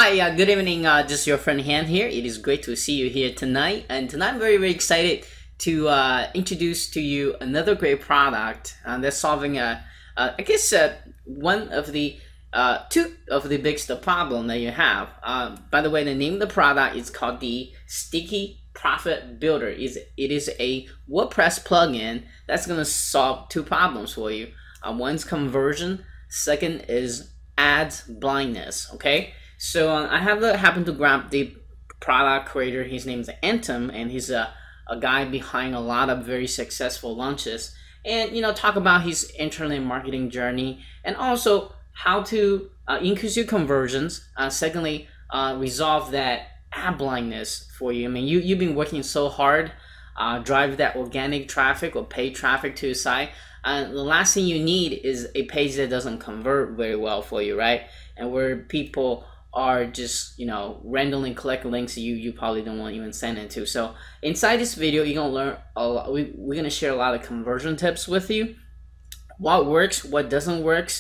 Hi, good evening. Just your friend Han here. It is great to see you here tonight. And tonight I'm very, very excited to introduce to you another great product that's solving I guess one of the two of the biggest problem that you have. By the way, the name of the product is called the Sticky Profit Builder. It is a WordPress plugin that's going to solve two problems for you. One's conversion. Second is ads blindness. Okay. So I happened to grab the product creator. His name is Anton, and he's a guy behind a lot of very successful launches. And talk about his internet marketing journey, and also how to increase your conversions. Secondly, resolve that ad blindness for you. I mean, you've been working so hard, drive that organic traffic or paid traffic to your site. The last thing you need is a page that doesn't convert very well for you, right? And where people are just randomly click links you probably don't want to even send it to. So inside this video you're gonna learn a lot. We're gonna share a lot of conversion tips with you, what works, what doesn't work.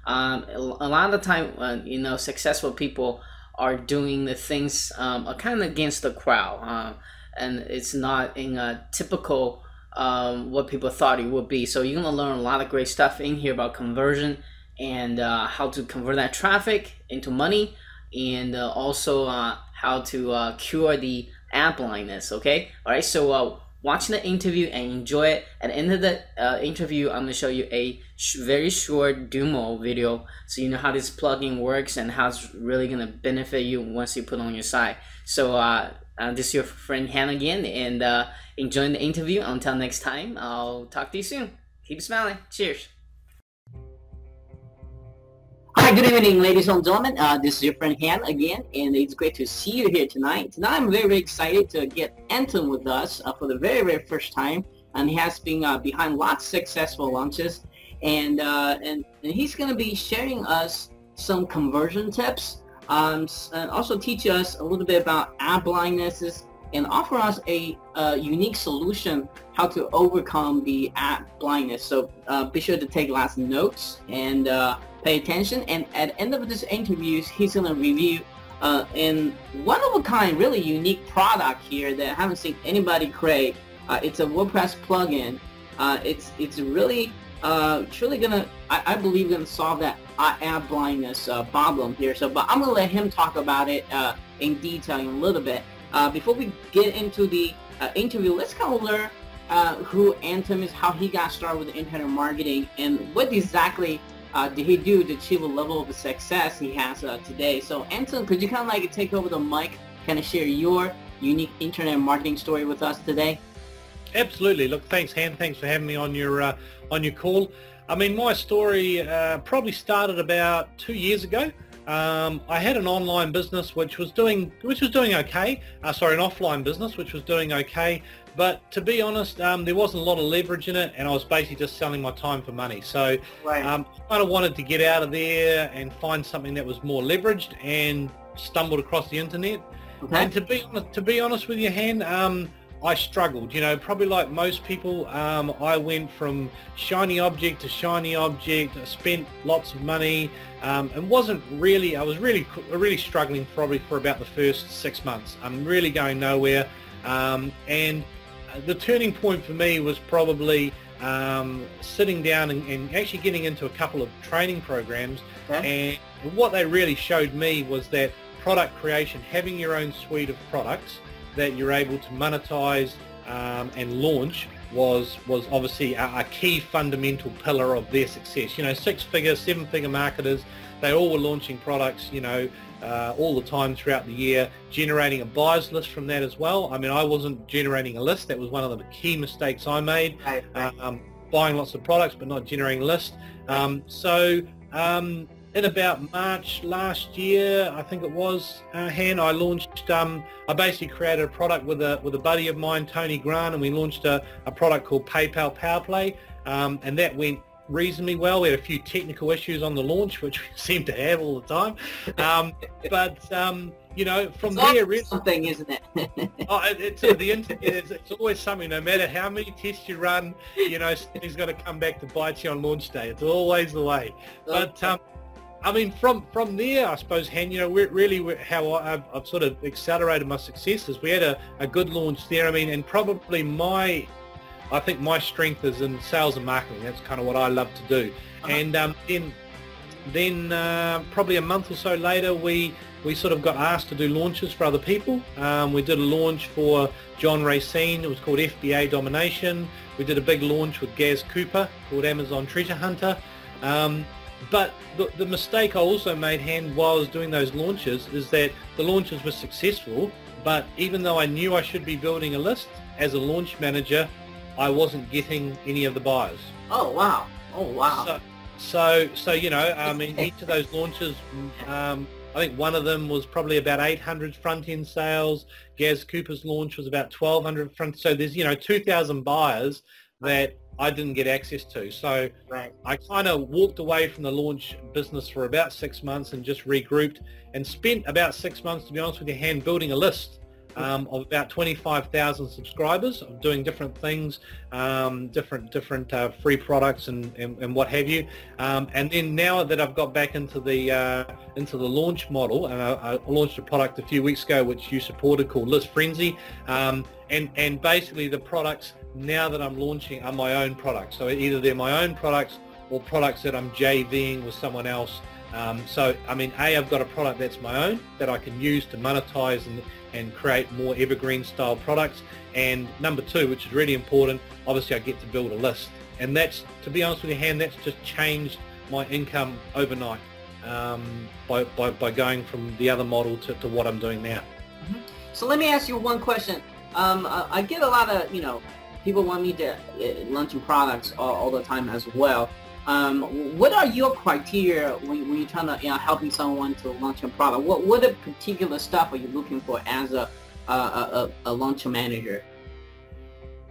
A lot of the time successful people are doing the things kind of against the crowd, and it's not in a typical what people thought it would be. So you're gonna learn a lot of great stuff in here about conversion and how to convert that traffic into money, and also how to cure the ad blindness. Okay, all right, so watching the interview and enjoy it. At the end of the interview, I'm going to show you a very short demo video so you know how this plugin works and how it's really going to benefit you once you put it on your site. So this is your friend Han again, and enjoying the interview. Until next time, I'll talk to you soon. Keep smiling. Cheers. Hi, good evening, ladies and gentlemen. This is your friend Han again, and it's great to see you here tonight. Tonight, I'm very, very excited to get Anton with us for the very, very first time, and he has been behind lots of successful launches, and he's going to be sharing us some conversion tips, and also teach us a little bit about ad blindnesses, and offer us a unique solution how to overcome the ad blindness. So be sure to take lots of notes and pay attention. And at the end of this interview, he's going to review in one-of-a-kind, really unique product here that I haven't seen anybody create. It's a WordPress plugin. It's really truly gonna, I believe, gonna solve that ad blindness problem here. So, but I'm gonna let him talk about it in detail in a little bit. Before we get into the interview, let's kind of learn who Anton is, how he got started with internet marketing, and what exactly did he do to achieve a level of success he has today. So Anton, could you kind of like take over the mic, kind of share your unique internet marketing story with us today? Absolutely. Look, thanks, Han. Thanks for having me on your call. I mean, my story probably started about 2 years ago. I had an online business which was doing okay. Sorry, an offline business which was doing okay. But to be honest, there wasn't a lot of leverage in it, and I was basically just selling my time for money. So right. I kind of wanted to get out of there and find something that was more leveraged, and stumbled across the internet. Okay. And to be honest with you, Han, I struggled. Probably like most people, I went from shiny object to shiny object. I spent lots of money, and I was really struggling probably for about the first 6 months. I'm really going nowhere, and the turning point for me was probably sitting down and actually getting into a couple of training programs. Okay. And what they really showed me was that product creation, having your own suite of products that you're able to monetize and launch, was obviously a key fundamental pillar of their success. 6-figure, 7-figure marketers, they all were launching products, all the time throughout the year, generating a buyers list from that as well. I mean, I wasn't generating a list. That was one of the key mistakes I made. Right. Buying lots of products but not generating a list. In about March last year, I think it was, Han, I launched, I basically created a product with a buddy of mine, Tony Grant, and we launched a product called PayPal PowerPlay, and that went reasonably well. We had a few technical issues on the launch, which we seem to have all the time, from there, really, something, isn't it? the internet it's always something. No matter how many tests you run, something's got to come back to bite you on launch day. It's always the way. But I mean, from there, I suppose, Han, you know, how I've sort of accelerated my successes. We had a good launch there. I mean, and probably I think my strength is in sales and marketing. That's kind of what I love to do. And then probably a month or so later, we sort of got asked to do launches for other people. We did a launch for John Racine. It was called FBA Domination. We did a big launch with Gaz Cooper called Amazon Treasure Hunter. But the mistake I also made, Han, while I was doing those launches, is that the launches were successful, but even though I knew I should be building a list, as a launch manager, I wasn't getting any of the buyers. Oh, wow. Oh, wow. So you know, I mean, each of those launches, I think one of them was probably about 800 front-end sales. Gaz Cooper's launch was about 1,200 front. So there's, you know, 2,000 buyers that I didn't get access to. So I kind of walked away from the launch business for about 6 months and just regrouped and spent about 6 months, to be honest with you, Han, building a list of about 25,000 subscribers, of doing different things, different free products and what have you. And then now that I've got back into the launch model, and I launched a product a few weeks ago which you supported called List Frenzy, and basically the products now that I'm launching are my own products. So either they're my own products or products that I'm JVing with someone else. So I mean, I've got a product that's my own that I can use to monetize and create more evergreen style products. And number two, which is really important, obviously I get to build a list. And that's, to be honest with you, Han, that's just changed my income overnight by going from the other model to what I'm doing now. So let me ask you one question. I get a lot of, you know, people want me to launching products all the time as well. What are your criteria when you're trying to, you know, helping someone to launch a product? What particular stuff are you looking for as a launch manager?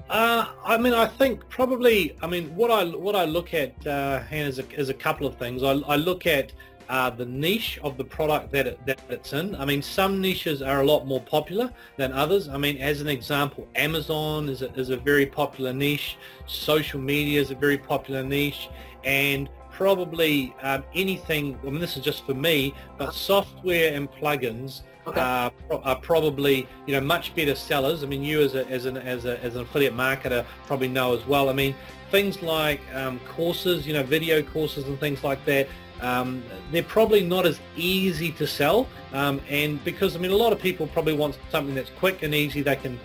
I mean, I think probably, I mean, what I look at, Han, is a couple of things. I look at the niche of the product that it's in. I mean, some niches are a lot more popular than others. I mean, as an example, Amazon is a very popular niche. Social media is a very popular niche, and probably anything. I mean, this is just for me, but software and plugins are probably, you know, much better sellers. I mean, you as an affiliate marketer probably know as well. I mean, things like courses, you know, video courses and things like that. They're probably not as easy to sell, and because, I mean, a lot of people probably want something that's quick and easy. They can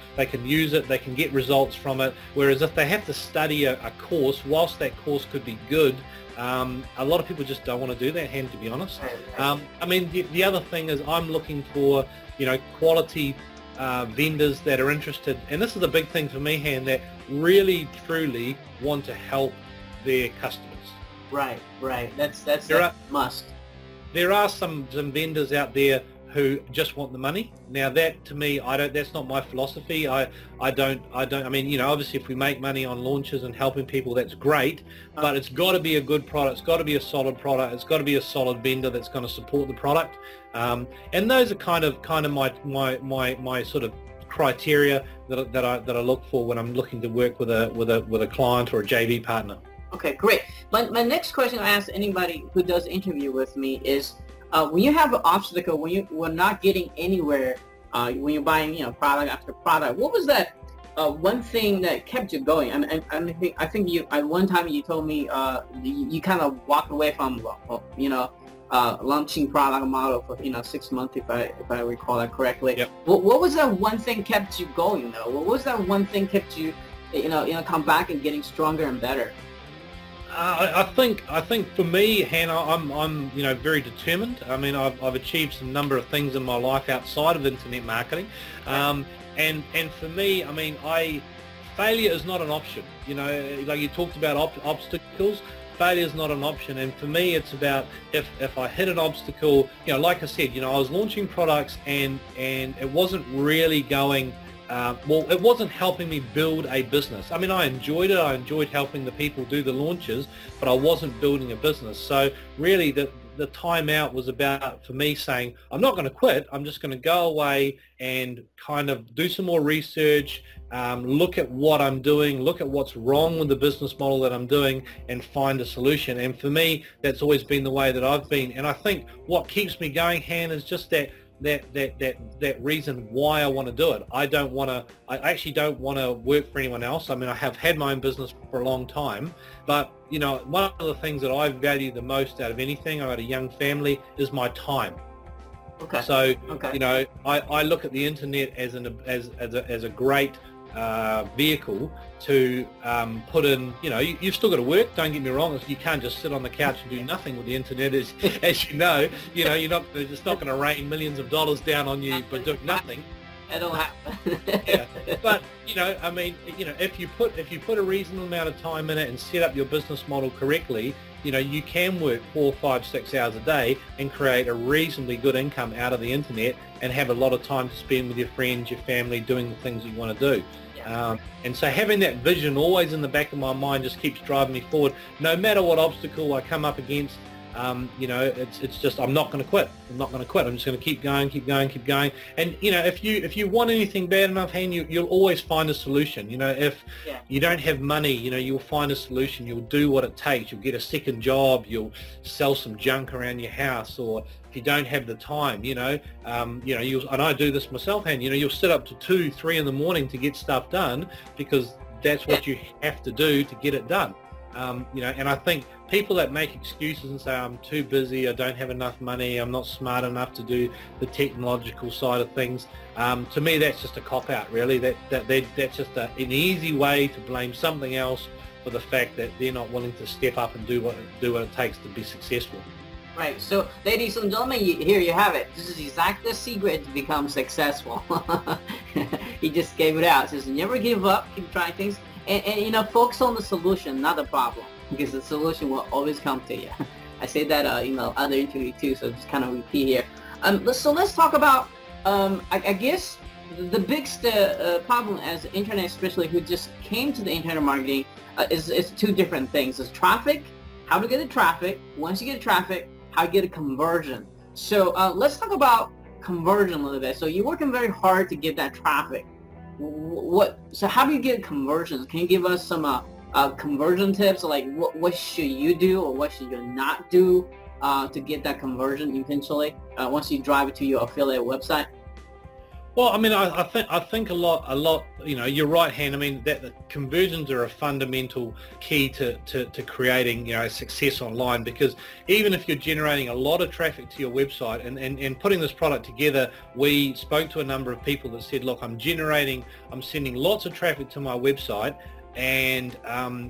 use it, they can get results from it, whereas if they have to study a course, whilst that course could be good, a lot of people just don't want to do that, Han, to be honest. I mean, the other thing is I'm looking for, you know, quality vendors that are interested, and this is a big thing for me, Han, that really truly want to help their customers. Right. That's a must. There are some vendors out there who just want the money. Now that, to me, that's not my philosophy. I mean, you know, obviously if we make money on launches and helping people, that's great, but it's got to be a good product. It's got to be a solid product. It's got to be a solid vendor that's going to support the product. And those are kind of my sort of criteria that I look for when I'm looking to work with a client or a JV partner. Okay, great. My next question I ask anybody who does interview with me is, when you have an obstacle, when you were not getting anywhere, when you're buying, you know, product after product, what was that one thing that kept you going? I think you, at one time you told me you kind of walked away from, you know, launching product model for, you know, 6 months, if I recall that correctly. Yep. What was that one thing kept you going though? What was that one thing kept you, you know, come back and getting stronger and better? I think for me, Hannah, I'm you know, very determined. I mean, I've achieved some number of things in my life outside of internet marketing, and for me, I mean, failure is not an option. You know, like you talked about obstacles. Failure is not an option, and for me, it's about if I hit an obstacle. You know, like I said, you know, I was launching products and it wasn't really going. Well, it wasn't helping me build a business. I mean, I enjoyed it. I enjoyed helping the people do the launches, but I wasn't building a business. So really the time out was about, for me, saying, I'm not going to quit. I'm just going to go away and kind of do some more research, look at what I'm doing, look at what's wrong with the business model that I'm doing, and find a solution. And for me, that's always been the way that I've been. And I think what keeps me going, Han, is just that reason why I want to do it. I actually don't want to work for anyone else. I mean, I have had my own business for a long time, but you know, one of the things that I value the most out of anything, I've got a young family, is my time. Okay. So, you know, I look at the internet as a great vehicle to put in, you know, you've still got to work, don't get me wrong. You can't just sit on the couch and do nothing with the internet, as you know, it's not going to rain millions of dollars down on you for doing nothing. It'll happen. Yeah. But, you know, I mean, you know, if you put a reasonable amount of time in it and set up your business model correctly, you know, you can work 4, 5, 6 hours a day and create a reasonably good income out of the internet and have a lot of time to spend with your friends, your family, doing the things you want to do. Yeah. And so having that vision always in the back of my mind just keeps driving me forward. No matter what obstacle I come up against, you know, it's just, I'm not going to quit. I'm not going to quit. I'm just going to keep going. And, you know, if you want anything bad enough, Han, you'll always find a solution. You know, if you don't have money, you know, you'll find a solution. You'll do what it takes. You'll get a second job. You'll sell some junk around your house. Or if you don't have the time, you know, and I do this myself, Han, you know, you'll sit up to 2, 3 in the morning to get stuff done because that's what you have to do to get it done. You know, and I think people that make excuses and say, I'm too busy, I don't have enough money, I'm not smart enough to do the technological side of things, to me that's just a cop-out, really. That's just an easy way to blame something else for the fact that they're not willing to step up and do what it takes to be successful. Right. So, ladies and gentlemen, here you have it. This is exactly the secret to become successful. He just gave it out. It says, never give up, keep trying things. And you know, focus on the solution, not the problem, because the solution will always come to you. I say that, you know, other interview too, so just kind of repeat here. So let's talk about, I guess, the biggest problem as the internet, especially who just came to the internet marketing, is two different things. It's traffic, how to get the traffic. Once you get the traffic, how to get a conversion. So let's talk about conversion a little bit. So you're working very hard to get that traffic. So how do you get conversions? Can you give us some conversion tips, like what should you do or what should you not do to get that conversion eventually once you drive it to your affiliate website? Well, I mean, I think a lot. You know, you're right, Han. I mean, that the conversions are a fundamental key to creating, you know, success online. Because even if you're generating a lot of traffic to your website, and putting this product together, we spoke to a number of people that said, look, I'm sending lots of traffic to my website, and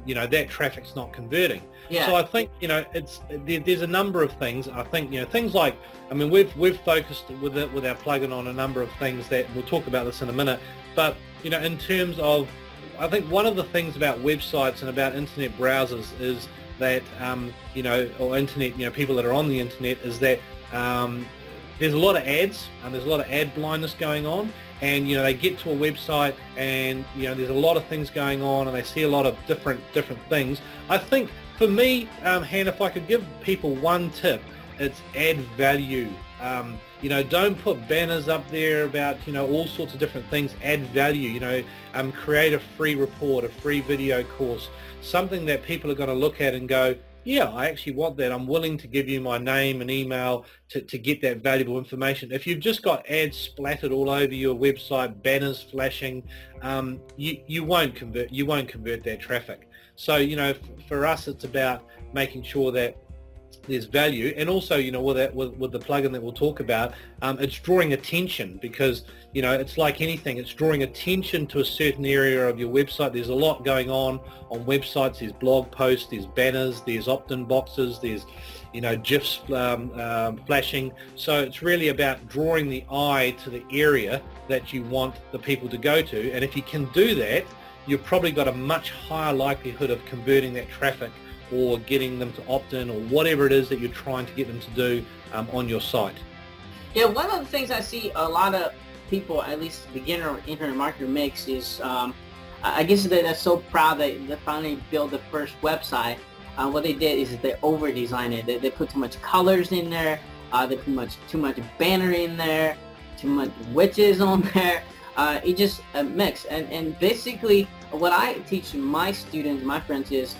you know, that traffic's not converting. Yeah. So I think, you know, there's a number of things. I think, you know, things like, I mean, we've focused with our plugin on a number of things that we'll talk about this in a minute. But, you know, in terms of, I think one of the things about websites and about internet browsers is that, you know, or internet, you know, people that are on the internet, is that there's a lot of ads and there's a lot of ad blindness going on. And, you know, they get to a website and, you know, there's a lot of things going on and they see a lot of different things. I think for me, Han, if I could give people one tip, it's add value. You know, don't put banners up there about, you know, all sorts of different things. Add value. You know, create a free report, a free video course, something that people are going to look at and go, yeah, I actually want that. I'm willing to give you my name and email to get that valuable information. If you've just got ads splattered all over your website, banners flashing, you won't convert that traffic. So, you know, for us, it's about making sure that there's value, and also, you know, with the plugin that we'll talk about, it's drawing attention, because, you know, it's like anything, it's drawing attention to a certain area of your website. There's a lot going on websites. There's blog posts, there's banners, there's opt-in boxes, there's, you know, GIFs flashing. So it's really about drawing the eye to the area that you want the people to go to, and if you can do that, you've probably got a much higher likelihood of converting that traffic or getting them to opt in, or whatever it is that you're trying to get them to do on your site. Yeah, one of the things I see a lot of people, at least beginner internet marketer, makes is, I guess they're so proud that they finally built the first website. What they did is they over-designed it. They put too much colors in there. They put too much banner in there, too much widgets on there. It just a mix. And basically what I teach my students, my friends is,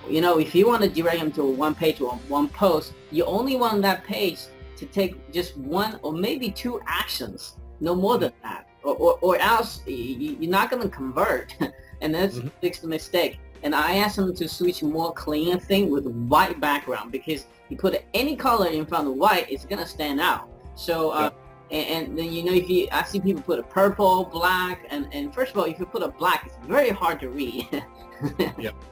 you know, if you want to direct them to one page or one post, you only want that page to take just one or maybe two actions, no more than that, or else you're not going to convert. And that's fix the mistake. And I ask them to switch more clean thing with white background, because you put any color in front of white, it's going to stand out. So and then, you know, if I see people put a purple, black, and first of all, if you put a black, it's very hard to read.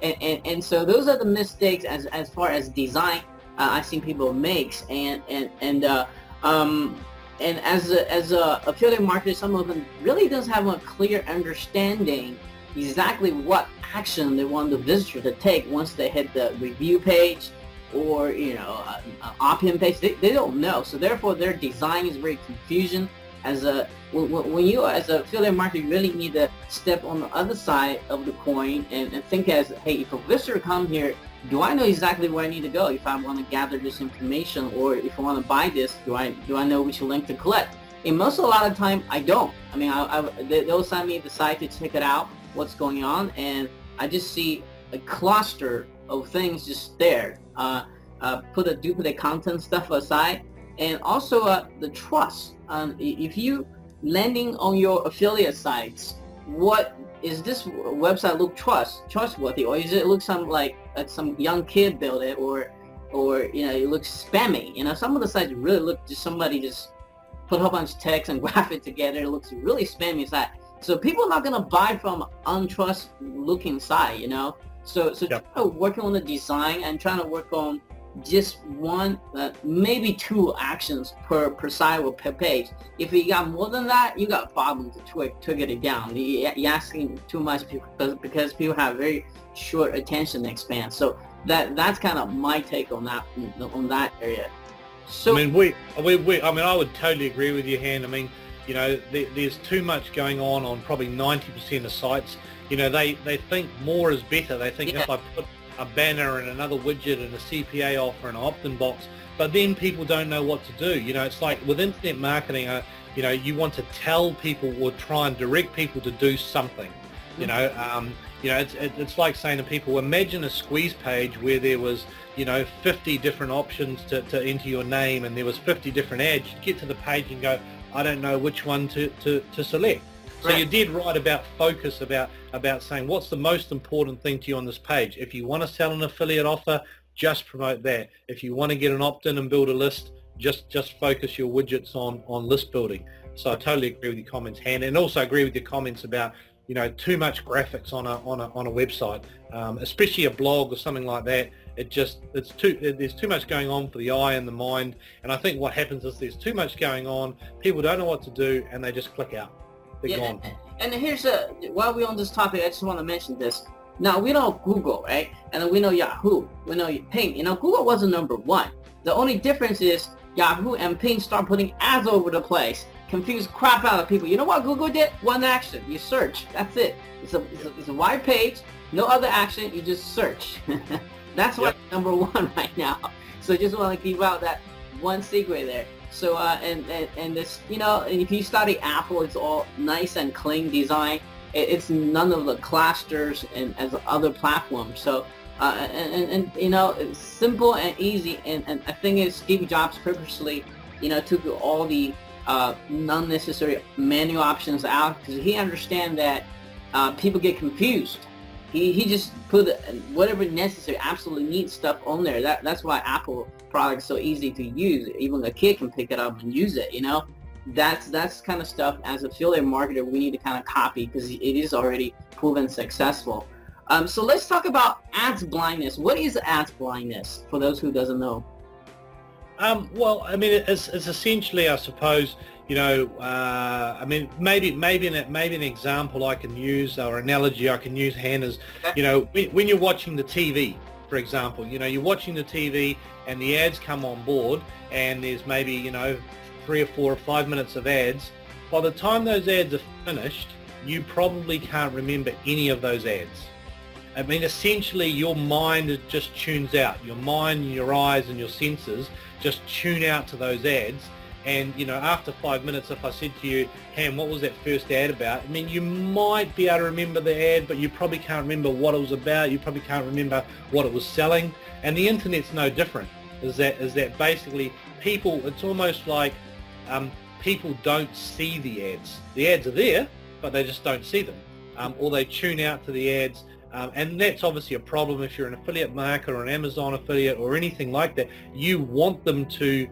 And so those are the mistakes as far as design I've seen people makes, and as a affiliate marketer, some of them really doesn't have a clear understanding exactly what action they want the visitor to take once they hit the review page, or, you know, opt-in page. They don't know, so therefore their design is very confusion. When you as a affiliate marketer, you really need to step on the other side of the coin and think as, hey, if a visitor come here, do I know exactly where I need to go if I want to gather this information, or if I want to buy this, do I know which link to collect? And a lot of time I don't. I mean, they'll send me the site to check it out, what's going on, and I just see a cluster of things just there. Put a duplicate content stuff aside, and also the trust. If you landing on your affiliate sites, what is this website look trustworthy, or is it look like some young kid built it, or you know, it looks spammy? You know, some of the sites really look just somebody just put a whole bunch of text and graph it together. It looks really spammy site. So people are not gonna buy from untrust looking site, you know. So working on the design and trying to work on just one, maybe two actions per site or per page. If you got more than that, you got a problem to trigger it down. You're asking too much because people have very short attention span. So that's kind of my take on that area. So I mean, I would totally agree with you, Han. I mean, you know, there's too much going on probably 90% of sites. You know, they think more is better. They think if I put a banner and another widget and a CPA offer and an opt-in box, but then people don't know what to do. You know, it's like with internet marketing, you know, you want to tell people or try and direct people to do something. You know, it's like saying to people, imagine a squeeze page where there was, you know, 50 different options to enter your name, and there was 50 different ads. You get to the page and go, I don't know which one to select. So you did right about focus, about saying what's the most important thing to you on this page. If you want to sell an affiliate offer, just promote that. If you want to get an opt-in and build a list, just focus your widgets on list building. So I totally agree with your comments, Han, and also agree with your comments about, you know, too much graphics on a website, especially a blog or something like that. There's too much going on for the eye and the mind, and I think what happens is there's too much going on, people don't know what to do, and they just click out. They're gone. And here's while we're on this topic, I just want to mention this. Now, we know Google, right? And we know Yahoo, we know Ping. You know, Google wasn't number one. The only difference is Yahoo and Ping start putting ads over the place, confuse crap out of people. You know what Google did? One action, you search. That's it. It's a wide page, no other action, you just search. That's why it's number one right now. So just want to give out that one secret there. So and this, you know, if you study Apple, it's all nice and clean design. It's none of the clusters and as other platforms. So and you know, it's simple and easy. And I think it's Steve Jobs purposely, you know, took all the non-necessary manual options out, because he understands that people get confused. He just put whatever necessary, absolutely neat stuff on there. That's why Apple products so easy to use. Even a kid can pick it up and use it. You know, that's kind of stuff as an affiliate marketer we need to kind of copy, because it is already proven successful. So let's talk about ads blindness. What is ads blindness for those who doesn't know? Well, I mean, it's essentially, I suppose, you know, I mean, maybe an example I can use, or analogy I can use, Han, is, you know, when you're watching the TV, for example, you know, you're watching the TV and the ads come on board, and there's maybe, you know, 3 or 4 or 5 minutes of ads. By the time those ads are finished, you probably can't remember any of those ads. I mean, essentially, your mind just tunes out. Your mind, your eyes, and your senses just tune out to those ads, And you know, after 5 minutes, if I said to you, Ham, what was that first ad about? I mean, you might be able to remember the ad, but you probably can't remember what it was about. You probably can't remember what it was selling. And the internet's no different. Is that basically people? It's almost like people don't see the ads. The ads are there, but they just don't see them, or they tune out to the ads. And that's obviously a problem if you're an affiliate marketer or an Amazon affiliate or anything like that. You want them to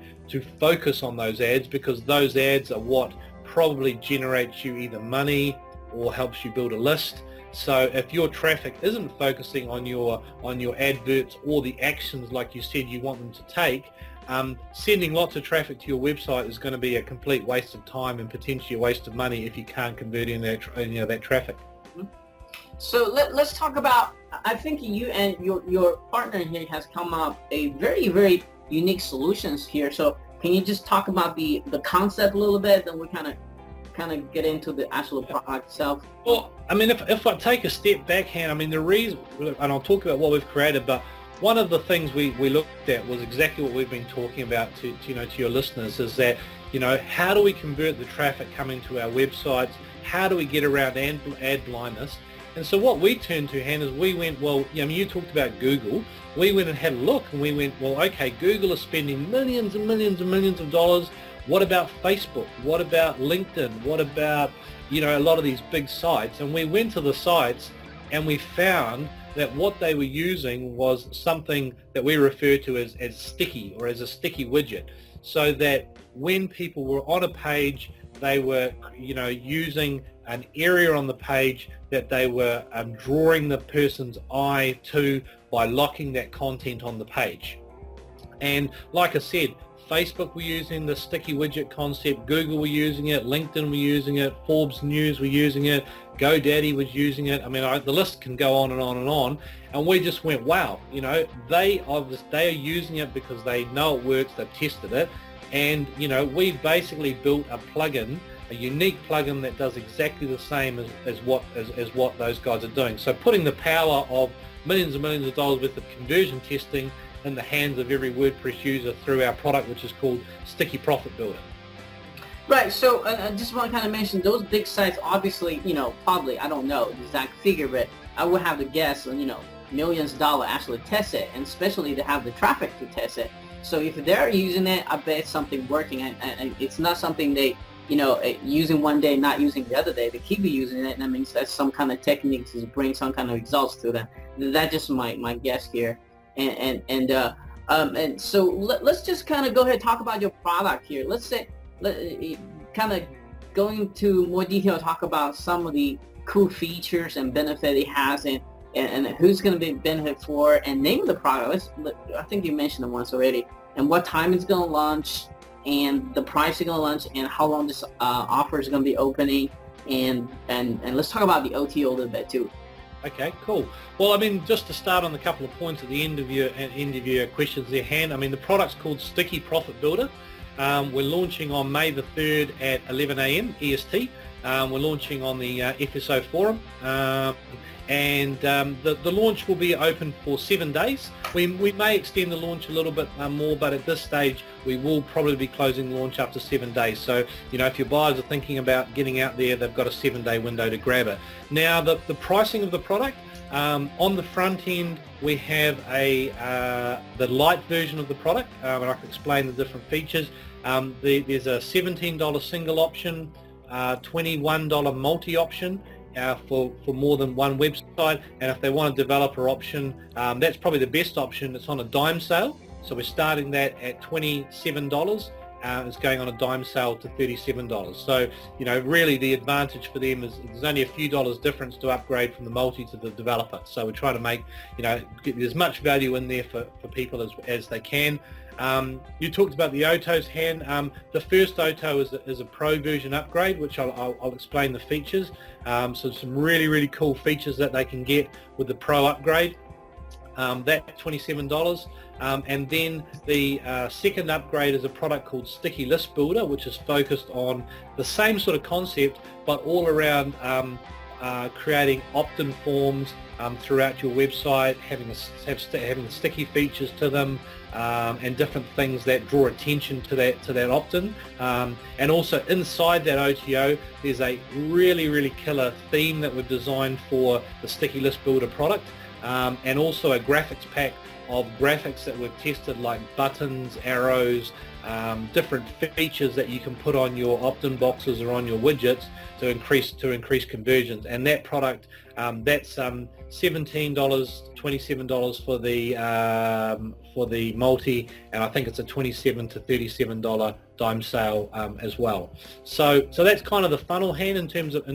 focus on those ads, because those ads are what probably generates you either money or helps you build a list. So if your traffic isn't focusing on your adverts or the actions like you said you want them to take, sending lots of traffic to your website is going to be a complete waste of time and potentially a waste of money if you can't convert in that traffic. So let's talk about, I think you and your partner here has come up a very, very unique solutions here. So can you just talk about the concept a little bit, then we kind of get into the actual product itself? Well, I mean, if I take a step back, Han, I mean, the reason, and I'll talk about what we've created, but one of the things we looked at was exactly what we've been talking about to your listeners, is that, you know, how do we convert the traffic coming to our websites? How do we get around ad blindness? And so what we turned to, Han, is we went, well, I mean, you talked about Google. We went and had a look, and we went, well, okay, Google is spending millions and millions and millions of dollars. What about Facebook? What about LinkedIn? What about, you know, a lot of these big sites? And we went to the sites and we found that what they were using was something that we refer to as sticky, or as a sticky widget, so that when people were on a page, they were, you know, using an area on the page that they were drawing the person's eye to by locking that content on the page. And like I said, Facebook were using the sticky widget concept, Google were using it, LinkedIn were using it, Forbes News were using it, GoDaddy was using it. I mean, the list can go on and on and on. And we just went, wow, you know, they are using it because they know it works, they've tested it. And, you know, we basically built a plugin, a unique plugin that does exactly the same as what those guys are doing. So putting the power of millions and millions of dollars worth of conversion testing in the hands of every WordPress user through our product, which is called Sticky Profit Builder. Right, so I just want to kind of mention those big sites, obviously, you know, probably, I don't know the exact figure, but I would have to guess, you know, millions of dollars actually test it, and especially to have the traffic to test it. So if they're using it, I bet it's something working, and it's not something they, you know, using one day, not using the other day. They keep using it, and that means that's some kind of technique to bring some kind of results to them. That's just my guess here. And so let's just kind of go ahead and talk about your product here. Let's say, kind of going into more detail, talk about some of the cool features and benefit it has, and who's going to be benefit for, and name the product. I think you mentioned it once already, and what time it's going to launch, and the price it's going to launch, and how long this offer is going to be opening, and let's talk about the OTO a little bit too. Okay, cool. Well, I mean, just to start on a couple of points at the end of your questions there, Han, I mean, the product's called Sticky Profit Builder. We're launching on May the 3rd at 11 a.m. EST. We're launching on the FSO forum, and the launch will be open for 7 days. We may extend the launch a little bit more, but at this stage we will probably be closing the launch after 7 days. So, you know, if your buyers are thinking about getting out there, they've got a 7-day window to grab it. Now, the pricing of the product, on the front end we have the light version of the product, and I can explain the different features. There's a $17 single option, $21 multi option, for more than one website, and if they want a developer option, that's probably the best option. It's on a dime sale, so we're starting that at $27. It's going on a dime sale to $37. So, you know, really the advantage for them is there's only a few dollars difference to upgrade from the multi to the developer. So we're trying to make, you know, get as much value in there for people as they can. You talked about the OTOs, Han. The first OTO is a pro version upgrade, which I'll explain the features. So some really cool features that they can get with the pro upgrade. That's $27. And then the second upgrade is a product called Sticky List Builder, which is focused on the same sort of concept, but all around creating opt-in forms throughout your website, having the sticky features to them, and different things that draw attention to that opt-in. And also inside that OTO, there's a really killer theme that we've designed for the Sticky List Builder product, and also a graphics pack of graphics that we've tested, like buttons, arrows, different features that you can put on your opt-in boxes or on your widgets to increase conversions. And that product, that's $17, $27 for the multi, and I think it's a $27 to $37 dime sale as well. So that's kind of the funnel hand in terms of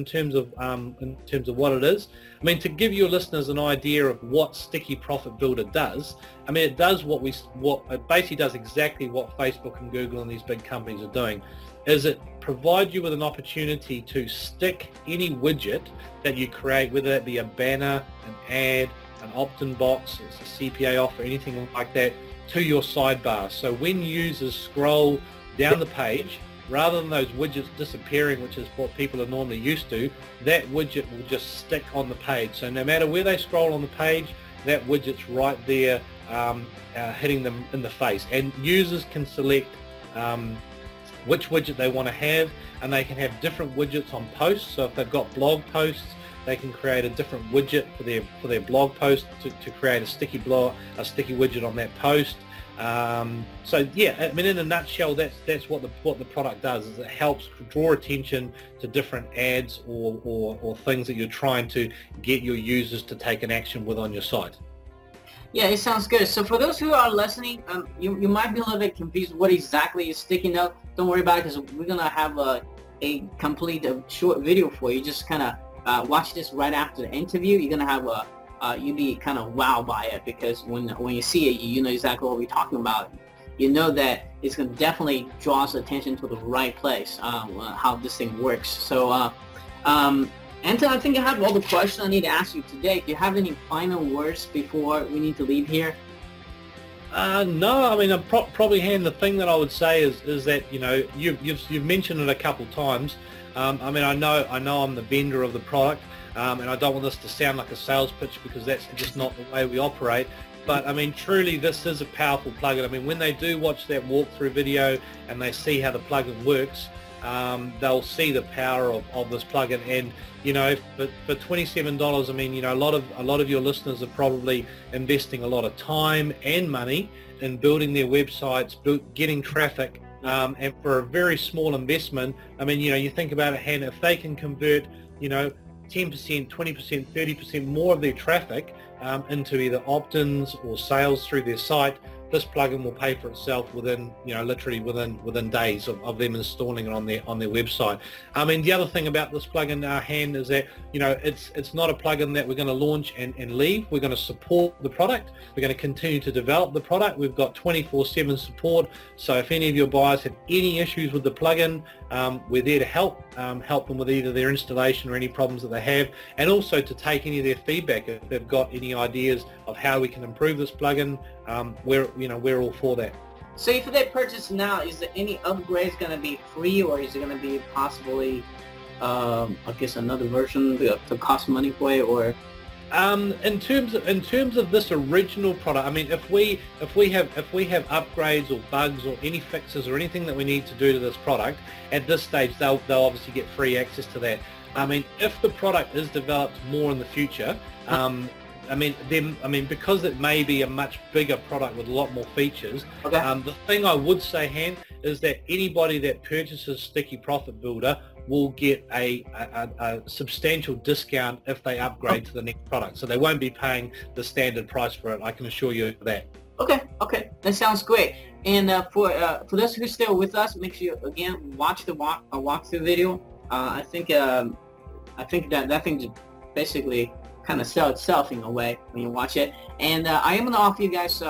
what it is. I mean, to give your listeners an idea of what Sticky Profit Builder does, I mean, it does it basically does exactly what Facebook and Google and these big companies are doing. Is it provides you with an opportunity to stick any widget that you create, whether that be a banner, an ad, an opt-in box, a CPA offer, anything like that, to your sidebar. So when users scroll down the page, rather than those widgets disappearing, which is what people are normally used to, that widget will just stick on the page. So no matter where they scroll on the page, that widget's right there, hitting them in the face. And users can select which widget they want to have, and they can have different widgets on posts. So if they've got blog posts, they can create a different widget for their blog post to create a sticky widget on that post. So yeah, I mean, in a nutshell, that's what the product does. Is it helps draw attention to different ads or things that you're trying to get your users to take an action with on your site. Yeah, it sounds good. So for those who are listening, you might be a little bit confused what exactly is Sticky Note. Don't worry about it, because we're gonna have a complete short video for you. Just kind of watch this right after the interview. You're gonna have you'll be kind of wowed by it, because when you see it, you know exactly what we're talking about. You know that it's gonna definitely draws attention to the right place, how this thing works. So Anton, I think I have all the questions I need to ask you today. Do you have any final words before we need to leave here? No, I mean, probably, Han, the thing that I would say is that, you know, you've mentioned it a couple times. I mean, I know I'm the vendor of the product, and I don't want this to sound like a sales pitch, because that's just not the way we operate. But I mean, truly, this is a powerful plugin. I mean, when they do watch that walkthrough video and they see how the plugin works, they'll see the power of this plugin. And you know, for $27, I mean, you know, a lot of your listeners are probably investing a lot of time and money in building their websites, getting traffic, and for a very small investment, I mean, you know, you think about it, Han, if they can convert, you know, 10%, 20%, 30% more of their traffic into either opt-ins or sales through their site, this plugin will pay for itself within, you know, literally within days of them installing it on their website. I mean, the other thing about this plugin, Han, is that, you know, it's not a plugin that we're going to launch and leave. We're going to support the product. We're going to continue to develop the product. We've got 24/7 support. So if any of your buyers have any issues with the plugin, we're there to help them with either their installation or any problems that they have, and also to take any of their feedback if they've got any ideas of how we can improve this plugin. We're all for that. So if they purchase now, is there any upgrades going to be free, or is it going to be possibly, I guess, another version to cost money for it, or? In terms of this original product, I mean, if we have upgrades or bugs or any fixes or anything that we need to do to this product, at this stage they'll obviously get free access to that. I mean, if the product is developed more in the future, I mean, because it may be a much bigger product with a lot more features, okay. The thing I would say, Han, is that anybody that purchases Sticky Profit Builder will get a substantial discount if they upgrade to the next product. So they won't be paying the standard price for it, I can assure you of that. Okay, that sounds great. And for those who are still with us, make sure you, again, watch the walkthrough video. I think that thing just basically kind of sell itself in a way when you watch it. And I am going to offer you guys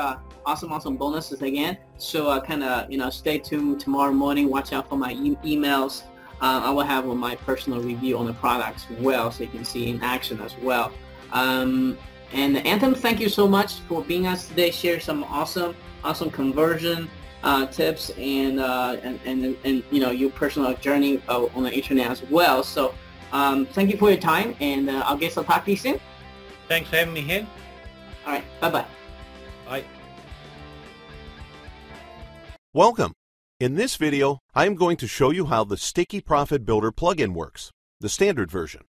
awesome bonuses again. So kind of, you know, stay tuned tomorrow morning. Watch out for my emails. I will have my personal review on the products as well, so you can see in action as well. And Anton, thank you so much for being us today. Share some awesome conversion tips and you know, your personal journey on the internet as well. So Thank you for your time, and I guess I'll talk to you soon. Thanks for having me, Hen. All right, bye-bye. Bye. Welcome. In this video, I am going to show you how the Sticky Profit Builder plugin works, the standard version.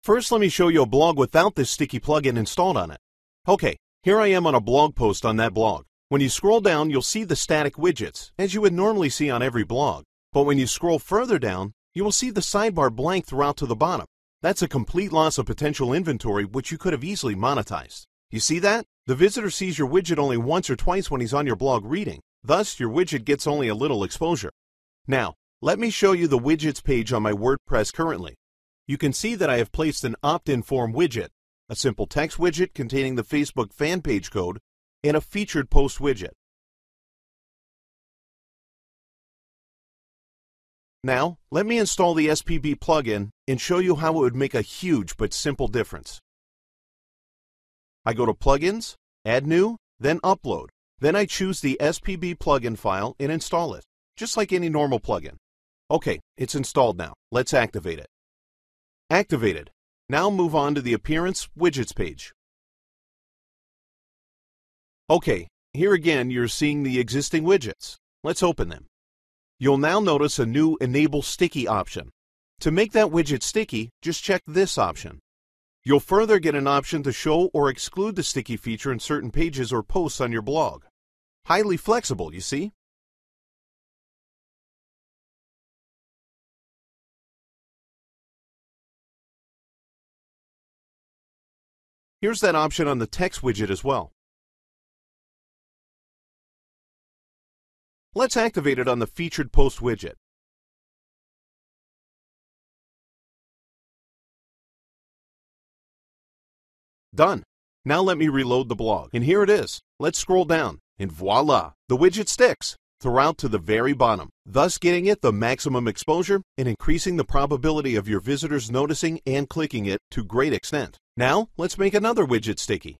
First, let me show you a blog without this sticky plugin installed on it. Okay, here I am on a blog post on that blog. When you scroll down, you'll see the static widgets, as you would normally see on every blog. But when you scroll further down, you will see the sidebar blank throughout to the bottom. That's a complete loss of potential inventory which you could have easily monetized. You see that? The visitor sees your widget only once or twice when he's on your blog reading. Thus, your widget gets only a little exposure. Now, let me show you the widgets page on my WordPress currently. You can see that I have placed an opt-in form widget, a simple text widget containing the Facebook fan page code, and a featured post widget. Now, let me install the SPB plugin and show you how it would make a huge but simple difference. I go to Plugins, Add New, then Upload. Then I choose the SPB plugin file and install it, just like any normal plugin. Okay, it's installed now. Let's activate it. Activated. Now move on to the Appearance Widgets page. Okay, here again you're seeing the existing widgets. Let's open them. You'll now notice a new Enable Sticky option. To make that widget sticky, just check this option. You'll further get an option to show or exclude the sticky feature in certain pages or posts on your blog. Highly flexible, you see? Here's that option on the text widget as well. Let's activate it on the Featured Post widget. Done. Now let me reload the blog. And here it is. Let's scroll down. And voila! The widget sticks throughout to the very bottom, thus getting it the maximum exposure and increasing the probability of your visitors noticing and clicking it to great extent. Now, let's make another widget sticky.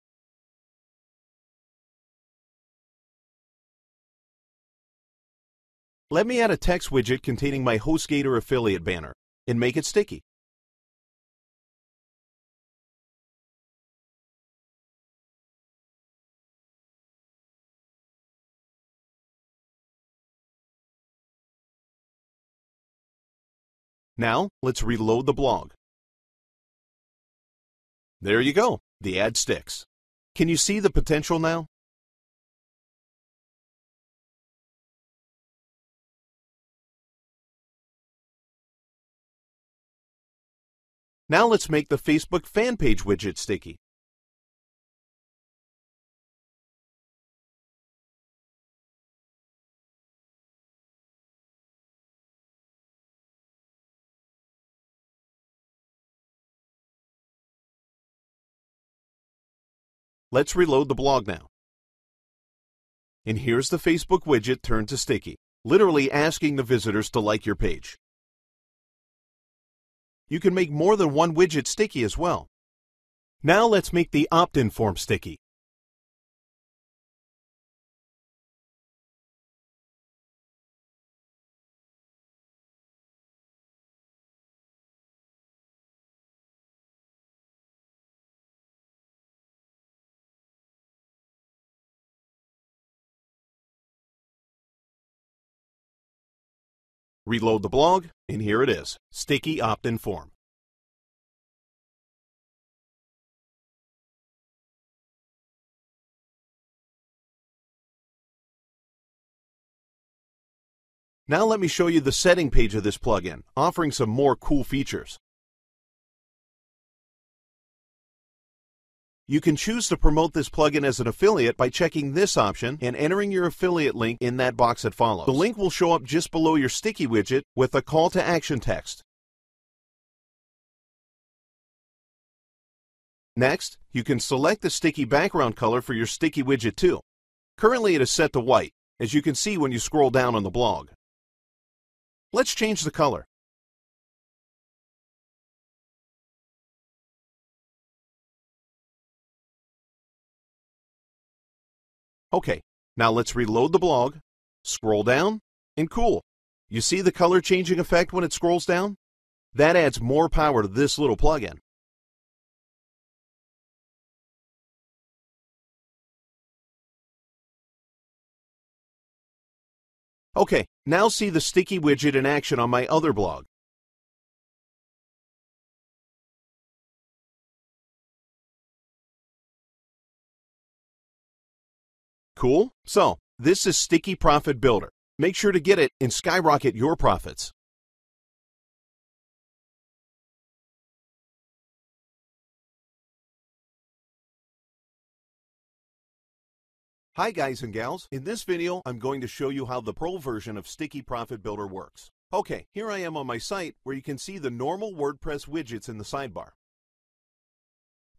Let me add a text widget containing my HostGator affiliate banner and make it sticky. Now, let's reload the blog. There you go. The ad sticks. Can you see the potential now? Now let's make the Facebook fan page widget sticky. Let's reload the blog now. And here's the Facebook widget turned to sticky, literally asking the visitors to like your page. You can make more than one widget sticky as well. Now let's make the opt-in form sticky. Reload the blog, and here it is, sticky opt-in form. Now let me show you the setting page of this plugin, offering some more cool features. You can choose to promote this plugin as an affiliate by checking this option and entering your affiliate link in that box that follows. The link will show up just below your sticky widget with a call to action text. Next, you can select the sticky background color for your sticky widget too. Currently it is set to white, as you can see when you scroll down on the blog. Let's change the color. Okay, now let's reload the blog, scroll down, and cool. You see the color changing effect when it scrolls down? That adds more power to this little plugin. Okay, now see the sticky widget in action on my other blog. Cool? So, this is Sticky Profit Builder. Make sure to get it and skyrocket your profits. Hi guys and gals, in this video I'm going to show you how the pro version of Sticky Profit Builder works. Okay, here I am on my site where you can see the normal WordPress widgets in the sidebar.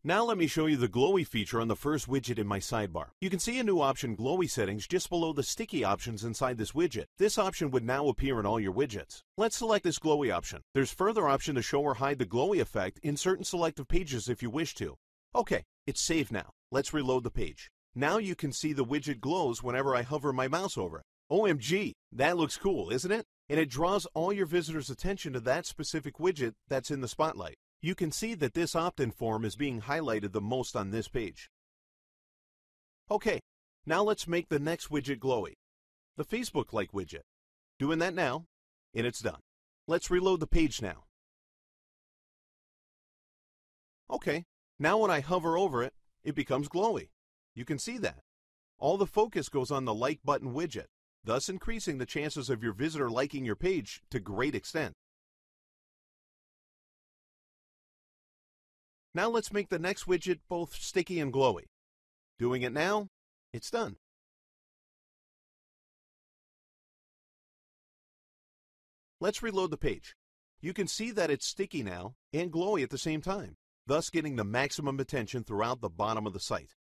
Now let me show you the glowy feature on the first widget in my sidebar. You can see a new option, glowy settings, just below the sticky options inside this widget. This option would now appear in all your widgets. Let's select this glowy option. There's further option to show or hide the glowy effect in certain selected pages if you wish to. Okay, it's saved now. Let's reload the page. Now you can see the widget glows whenever I hover my mouse over it. OMG, that looks cool, isn't it? And it draws all your visitors' attention to that specific widget that's in the spotlight. You can see that this opt-in form is being highlighted the most on this page. Okay, now let's make the next widget glowy. The Facebook-like widget. Doing that now, and it's done. Let's reload the page now. Okay, now when I hover over it, it becomes glowy. You can see that. All the focus goes on the like button widget, thus increasing the chances of your visitor liking your page to great extent. Now let's make the next widget both sticky and glowy. Doing it now, it's done. Let's reload the page. You can see that it's sticky now and glowy at the same time, thus getting the maximum attention throughout the bottom of the site.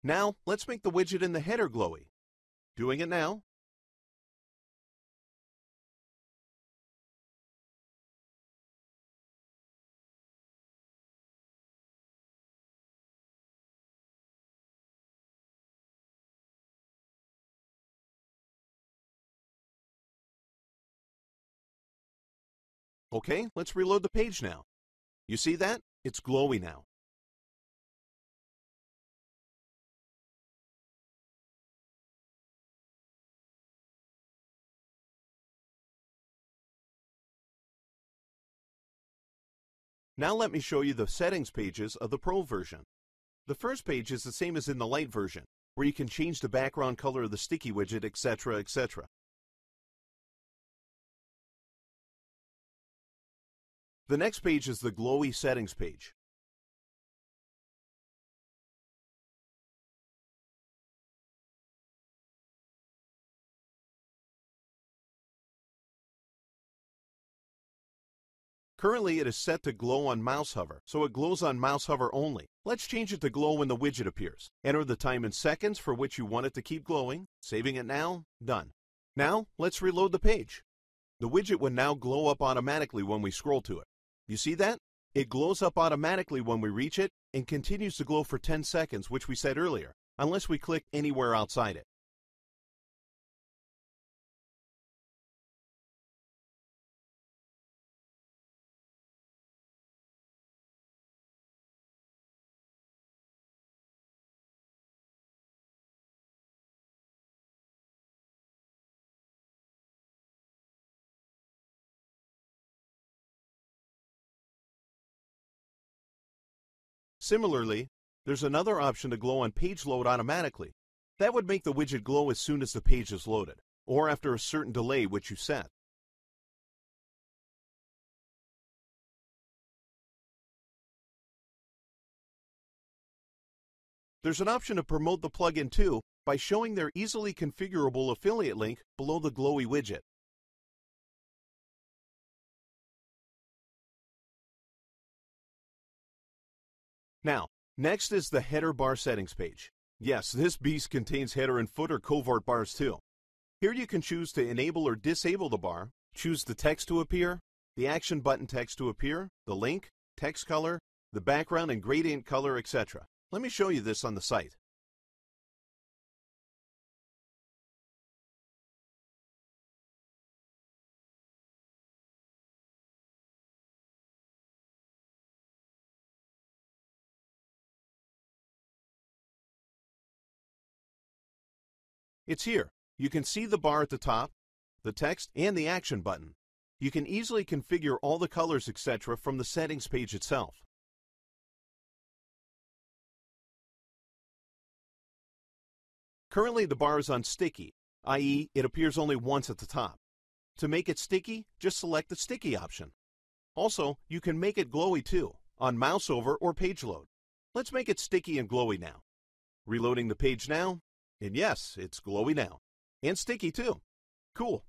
Now, let's make the widget in the header glowy. Doing it now. Okay, let's reload the page now. You see that? It's glowy now. Now let me show you the settings pages of the Pro version. The first page is the same as in the Lite version, where you can change the background color of the sticky widget, etc., etc. The next page is the glowy settings page. Currently, it is set to glow on mouse hover, so it glows on mouse hover only. Let's change it to glow when the widget appears. Enter the time in seconds for which you want it to keep glowing. Saving it now, done. Now, let's reload the page. The widget would now glow up automatically when we scroll to it. You see that? It glows up automatically when we reach it and continues to glow for 10 seconds, which we said earlier, unless we click anywhere outside it. Similarly, there's another option to glow on page load automatically. That would make the widget glow as soon as the page is loaded, or after a certain delay which you set. There's an option to promote the plugin too by showing their easily configurable affiliate link below the glowy widget. Now, next is the header bar settings page. Yes, this beast contains header and footer covert bars too. Here you can choose to enable or disable the bar, choose the text to appear, the action button text to appear, the link, text color, the background and gradient color, etc. Let me show you this on the site. It's here. You can see the bar at the top, the text, and the action button. You can easily configure all the colors, etc. from the settings page itself. Currently the bar is on sticky, i.e. it appears only once at the top. To make it sticky, just select the sticky option. Also, you can make it glowy too, on mouse over or page load. Let's make it sticky and glowy now. Reloading the page now, and yes, it's glowy now. And sticky too. Cool.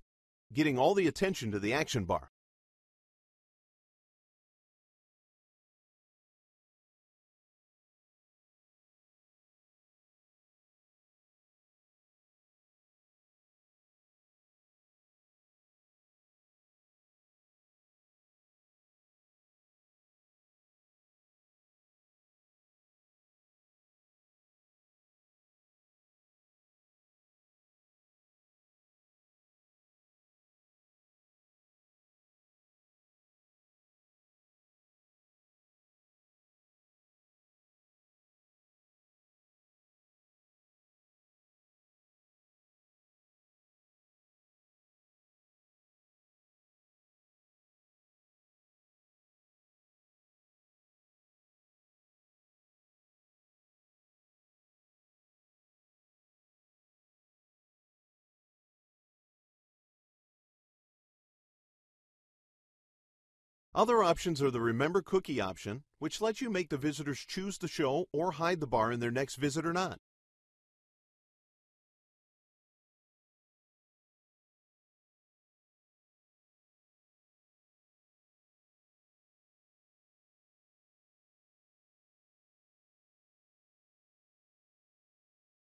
Getting all the attention to the action bar. Other options are the Remember Cookie option, which lets you make the visitors choose to show or hide the bar in their next visit or not.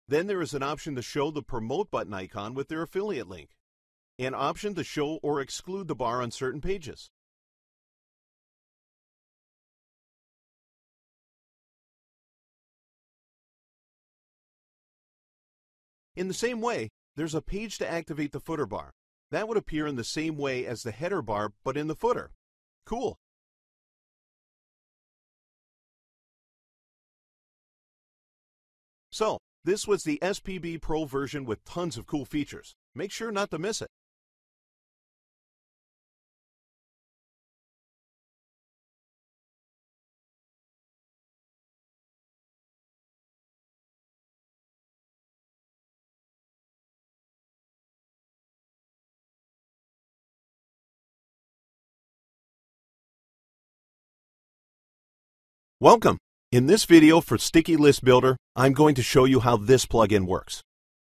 Then there is an option to show the Promote button icon with their affiliate link, an option to show or exclude the bar on certain pages. In the same way, there's a page to activate the footer bar. That would appear in the same way as the header bar, but in the footer. Cool. So, this was the SPB Pro version with tons of cool features. Make sure not to miss it. Welcome! In this video for Sticky List Builder, I'm going to show you how this plugin works.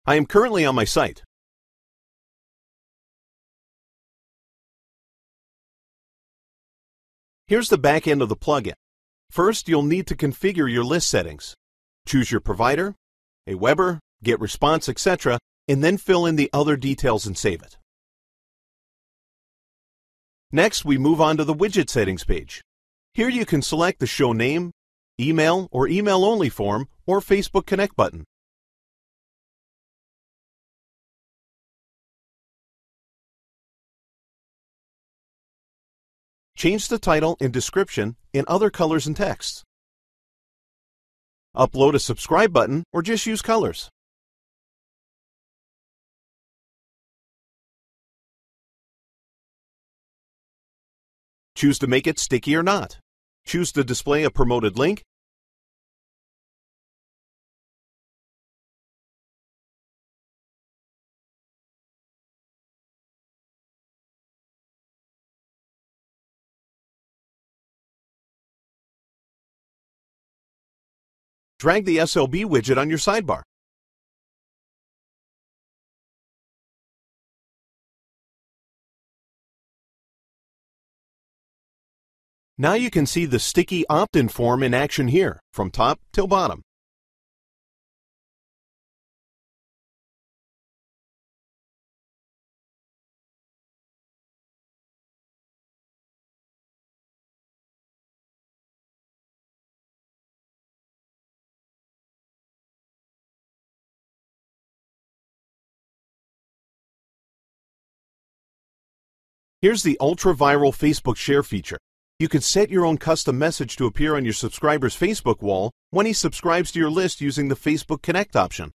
I am currently on my site. Here's the back end of the plugin. First, you'll need to configure your list settings. Choose your provider, a Weber, get response, etc., and then fill in the other details and save it. Next, we move on to the widget settings page. Here you can select the Show Name, Email or Email Only form, or Facebook Connect button. Change the title and description in other colors and texts. Upload a subscribe button or just use colors. Choose to make it sticky or not. Choose to display a promoted link. Drag the SLB widget on your sidebar. Now you can see the sticky opt-in form in action here, from top till bottom. Here's the ultra-viral Facebook share feature. You can set your own custom message to appear on your subscriber's Facebook wall when he subscribes to your list using the Facebook Connect option.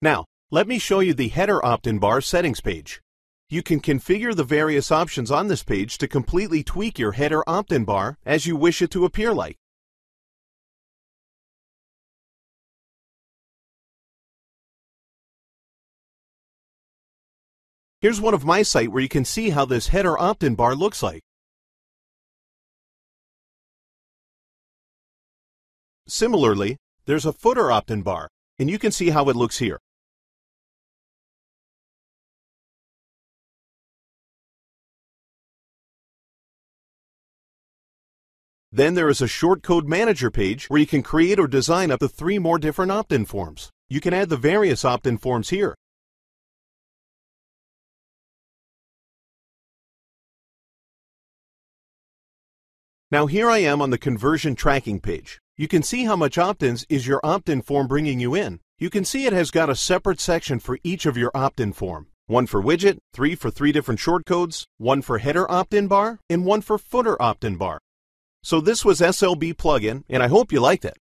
Now, let me show you the header opt-in bar settings page. You can configure the various options on this page to completely tweak your header opt-in bar as you wish it to appear like. Here's one of my sites where you can see how this header opt-in bar looks like. Similarly, there's a footer opt-in bar, and you can see how it looks here. Then there is a shortcode manager page where you can create or design up to 3 more different opt-in forms. You can add the various opt-in forms here. Now here I am on the conversion tracking page. You can see how much opt-ins is your opt-in form bringing you in. You can see it has got a separate section for each of your opt-in form. 1 for widget, 3 for 3 different shortcodes, 1 for header opt-in bar, and 1 for footer opt-in bar. So this was SLB plugin, and I hope you liked it.